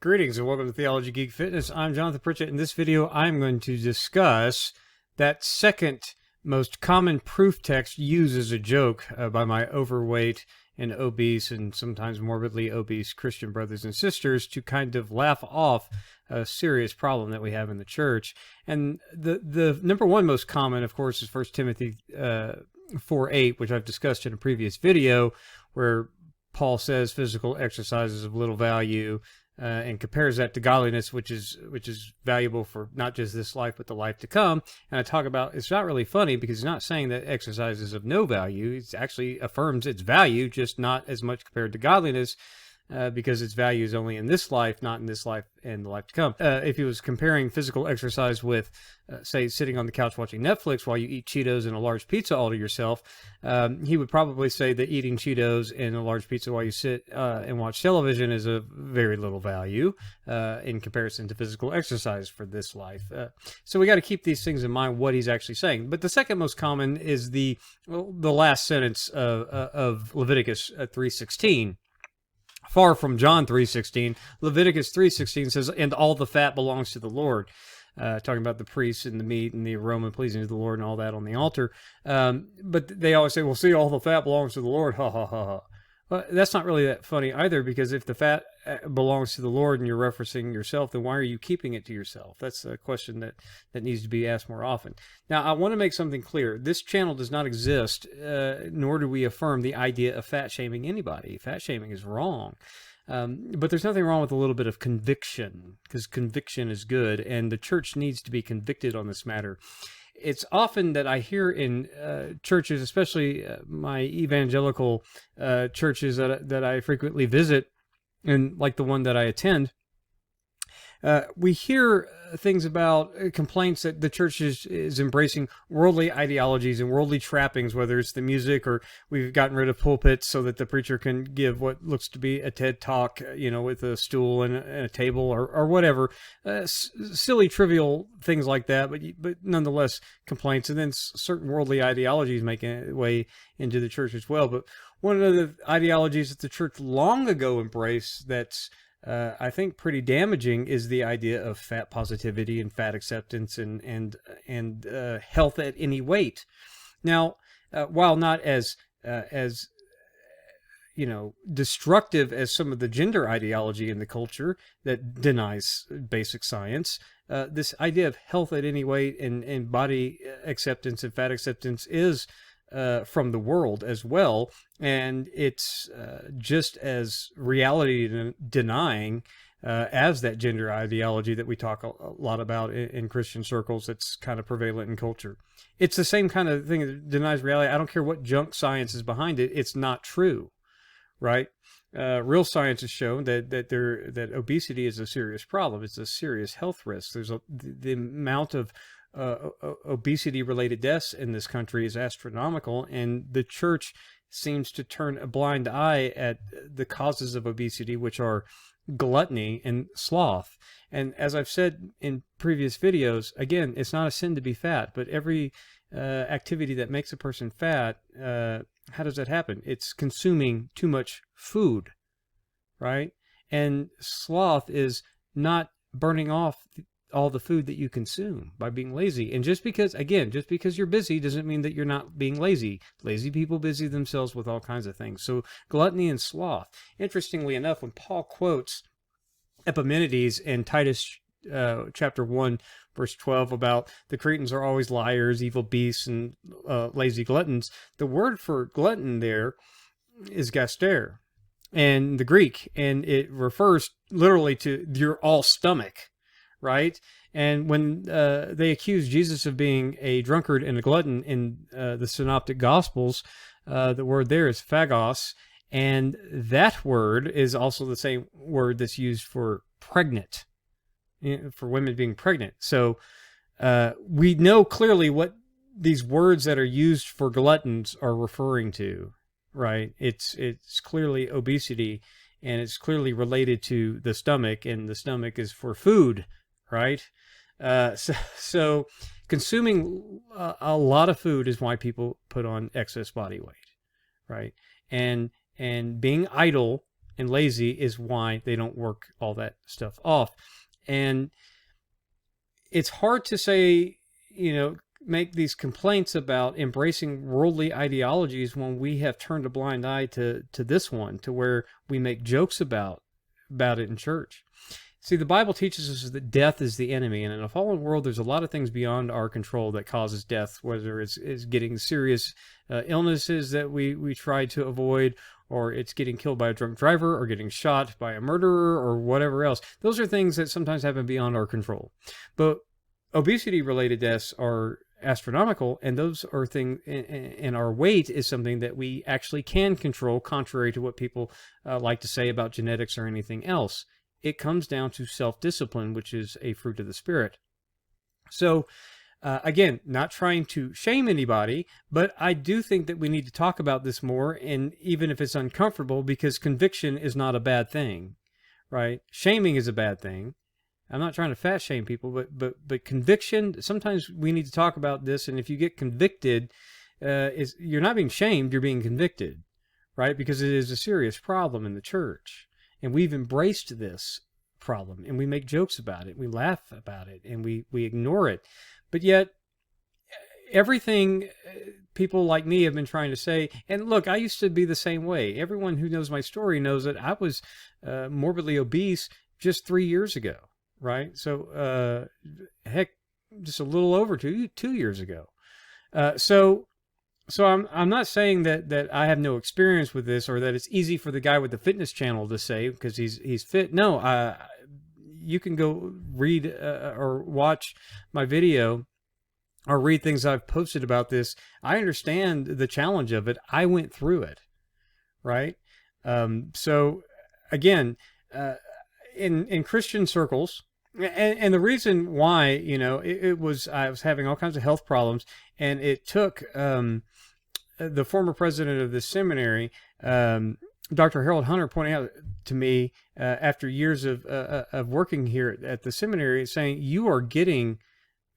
Greetings and welcome to Theology, Geek, Fitness. I'm Jonathan Pritchett. In this video, I'm going to discuss that second most common proof text used as a joke by my overweight and obese and sometimes morbidly obese Christian brothers and sisters to kind of laugh off a serious problem that we have in the church. And the number one most common, of course, is 1 Timothy 4:8, which I've discussed in a previous video, where Paul says physical exercise is of little value, and compares that to godliness, which is valuable for not just this life, but the life to come. And I talk about, it's not really funny because he's not saying that exercise is of no value. He actually affirms its value, just not as much compared to godliness, because its value is only in this life, not in this life and the life to come. If he was comparing physical exercise with, say, sitting on the couch watching Netflix while you eat Cheetos and a large pizza all to yourself, he would probably say that eating Cheetos and a large pizza while you sit and watch television is of very little value in comparison to physical exercise for this life. So we got to keep these things in mind, what he's actually saying. But the second most common is the last sentence of Leviticus 3:16. Far from John 3:16, Leviticus 3:16 says, "And all the fat belongs to the Lord." Talking about the priests and the meat and the aroma pleasing to the Lord and all that on the altar. But they always say, well, see, all the fat belongs to the Lord. Ha, ha, ha, ha. Well, that's not really that funny either, because if the fat belongs to the Lord and you're referencing yourself, then why are you keeping it to yourself? That's a question that needs to be asked more often. Now, I want to make something clear. This channel does not exist, nor do we affirm the idea of fat shaming anybody. Fat shaming is wrong. But there's nothing wrong with a little bit of conviction, because conviction is good, and the church needs to be convicted on this matter. It's often that I hear in churches, especially my evangelical churches that I frequently visit, and like the one that I attend, we hear things about complaints that the church is embracing worldly ideologies and worldly trappings, whether it's the music or we've gotten rid of pulpits so that the preacher can give what looks to be a TED talk, with a stool and a table or whatever. Silly, trivial things like that, but nonetheless complaints. And then certain worldly ideologies make a way into the church as well. But one of the ideologies that the church long ago embraced that's I think pretty damaging is the idea of fat positivity and fat acceptance and health at any weight. Now, while not as destructive as some of the gender ideology in the culture that denies basic science, this idea of health at any weight and body acceptance and fat acceptance is from the world as well, and it's just as reality denying as that gender ideology that we talk a lot about in Christian circles that's kind of prevalent in culture. It's the same kind of thing that denies reality. I don't care what junk science is behind it, it's not true, right? Real science has shown that obesity is a serious problem. It's a serious health risk. There's the amount of obesity-related deaths in this country is astronomical, and the church seems to turn a blind eye at the causes of obesity, which are gluttony and sloth. And as I've said in previous videos, again, it's not a sin to be fat, but every activity that makes a person fat, how does that happen? It's consuming too much food, right? And sloth is not burning off all the food that you consume by being lazy. And just because you're busy doesn't mean that you're not being lazy. Lazy people busy themselves with all kinds of things. So gluttony and sloth. Interestingly enough, when Paul quotes Epimenides in Titus chapter 1, verse 12 about the Cretans are always liars, evil beasts, and lazy gluttons, the word for glutton there is gaster in the Greek, and it refers literally to your all stomach. Right? And when they accuse Jesus of being a drunkard and a glutton in the Synoptic Gospels, the word there is phagos, and that word is also the same word that's used for pregnant, for women being pregnant. So we know clearly what these words that are used for gluttons are referring to, right? It's clearly obesity, and it's clearly related to the stomach, and the stomach is for food, right? So consuming a lot of food is why people put on excess body weight, right? And being idle and lazy is why they don't work all that stuff off. And it's hard to say, make these complaints about embracing worldly ideologies when we have turned a blind eye to this one, to where we make jokes about it in church. See, the Bible teaches us that death is the enemy, and in a fallen world, there's a lot of things beyond our control that causes death, whether it's getting serious illnesses that we try to avoid, or it's getting killed by a drunk driver, or getting shot by a murderer, or whatever else. Those are things that sometimes happen beyond our control. But obesity-related deaths are astronomical, and those are things, and our weight is something that we actually can control, contrary to what people like to say about genetics or anything else. It comes down to self-discipline, which is a fruit of the Spirit. So, again, not trying to shame anybody, but I do think that we need to talk about this more, and even if it's uncomfortable, because conviction is not a bad thing, right? Shaming is a bad thing. I'm not trying to fat shame people, but conviction, sometimes we need to talk about this, and if you get convicted, you're not being shamed, you're being convicted, right? Because it is a serious problem in the church. And we've embraced this problem, and we make jokes about it, we laugh about it, and we ignore it. But yet, everything people like me have been trying to say, and look, I used to be the same way. Everyone who knows my story knows that I was morbidly obese just 3 years ago, right? So, heck, just a little over two years ago. So I'm not saying that I have no experience with this, or that it's easy for the guy with the fitness channel to say because he's fit. No, you can go read or watch my video or read things I've posted about this. I understand the challenge of it. I went through it, right? So again, in Christian circles, and the reason why, it was, I was having all kinds of health problems, and it took the former president of this seminary, Dr. Harold Hunter, pointing out to me after years of working here at the seminary, saying, you are getting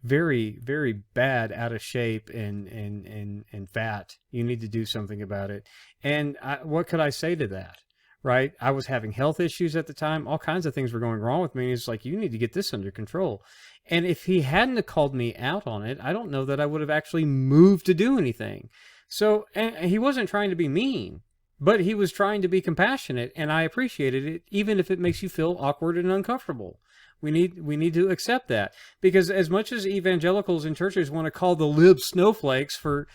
very, very bad, out of shape, and fat. You need to do something about it. And what could I say to that? Right? I was having health issues at the time. All kinds of things were going wrong with me. He's like, you need to get this under control. And if he hadn't have called me out on it, I don't know that I would have actually moved to do anything. So, and he wasn't trying to be mean, but he was trying to be compassionate, and I appreciated it, even if it makes you feel awkward and uncomfortable. We need to accept that, because as much as evangelicals and churches want to call the libs snowflakes for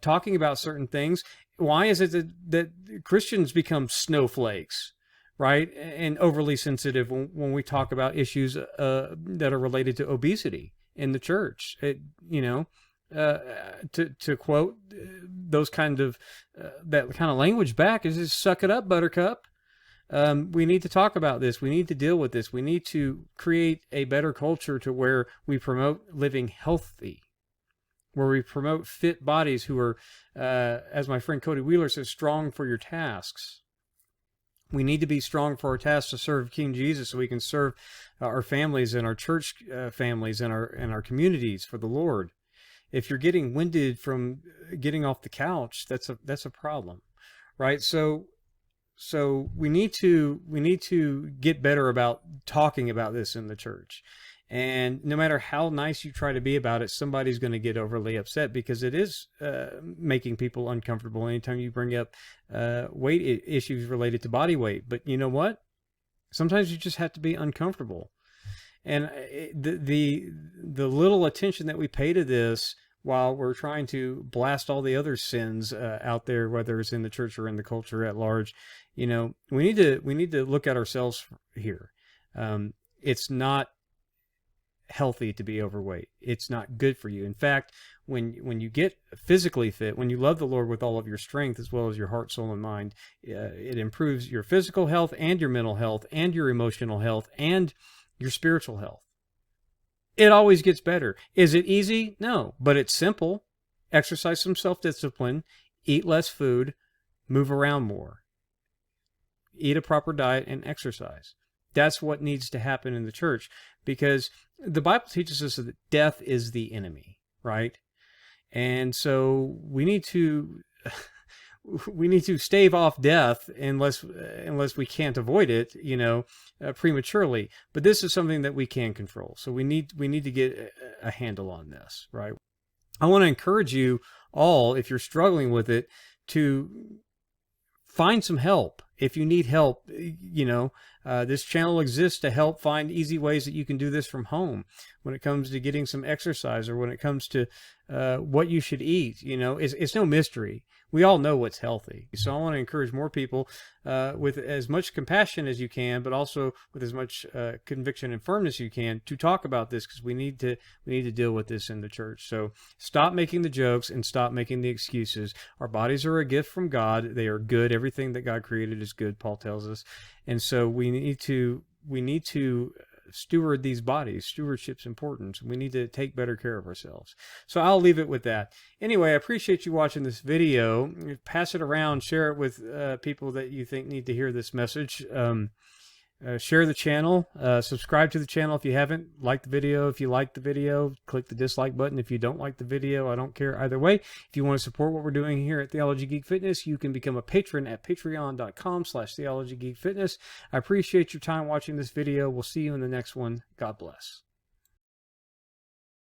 talking about certain things, why is it that Christians become snowflakes, right? And overly sensitive when we talk about issues that are related to obesity in the church. To quote those kind of that kind of language back is just suck it up, buttercup. We need to talk about this. We need to deal with this. We need to create a better culture to where we promote living healthy, where we promote fit bodies who are, as my friend Cody Wheeler says, strong for your tasks. We need to be strong for our tasks to serve King Jesus, so we can serve our families and our church families and our communities for the Lord. If you're getting winded from getting off the couch, that's a problem, right? So we need to get better about talking about this in the church. And no matter how nice you try to be about it, somebody's going to get overly upset, because it is making people uncomfortable anytime you bring up weight issues related to body weight. But you know what? Sometimes you just have to be uncomfortable. And the little attention that we pay to this, while we're trying to blast all the other sins out there, whether it's in the church or in the culture at large, we need to look at ourselves here. It's not healthy to be overweight. It's not good for you. In fact, when you get physically fit, when you love the Lord with all of your strength, as well as your heart, soul, and mind, it improves your physical health and your mental health and your emotional health and your spiritual health. It always gets better. Is it easy? No, but it's simple. Exercise some self-discipline, eat less food, move around more, eat a proper diet, and exercise. That's what needs to happen in the church, because the Bible teaches us that death is the enemy, right? And so we need to we need to stave off death unless we can't avoid it, prematurely. But this is something that we can control. So we need to get a handle on this, right? I want to encourage you all, if you're struggling with it, to find some help. If you need help, this channel exists to help find easy ways that you can do this from home. When it comes to getting some exercise, or when it comes to what you should eat, it's no mystery. We all know what's healthy. So I want to encourage more people with as much compassion as you can, but also with as much conviction and firmness you can, to talk about this, because we need to deal with this in the church. So stop making the jokes and stop making the excuses. Our bodies are a gift from God. They are good. Everything that God created is good, Paul tells us. And so we need to steward these bodies. Stewardship's important. We need to take better care of ourselves. So I'll leave it with that. Anyway, I appreciate you watching this video. Pass it around. Share it with people that you think need to hear this message. Share the channel. Subscribe to the channel if you haven't. Like the video if you like the video. Click the dislike button if you don't like the video. I don't care either way. If you want to support what we're doing here at Theology Geek Fitness, you can become a patron at patreon.com/theologygeekfitness. I appreciate your time watching this video. We'll see you in the next one. God bless.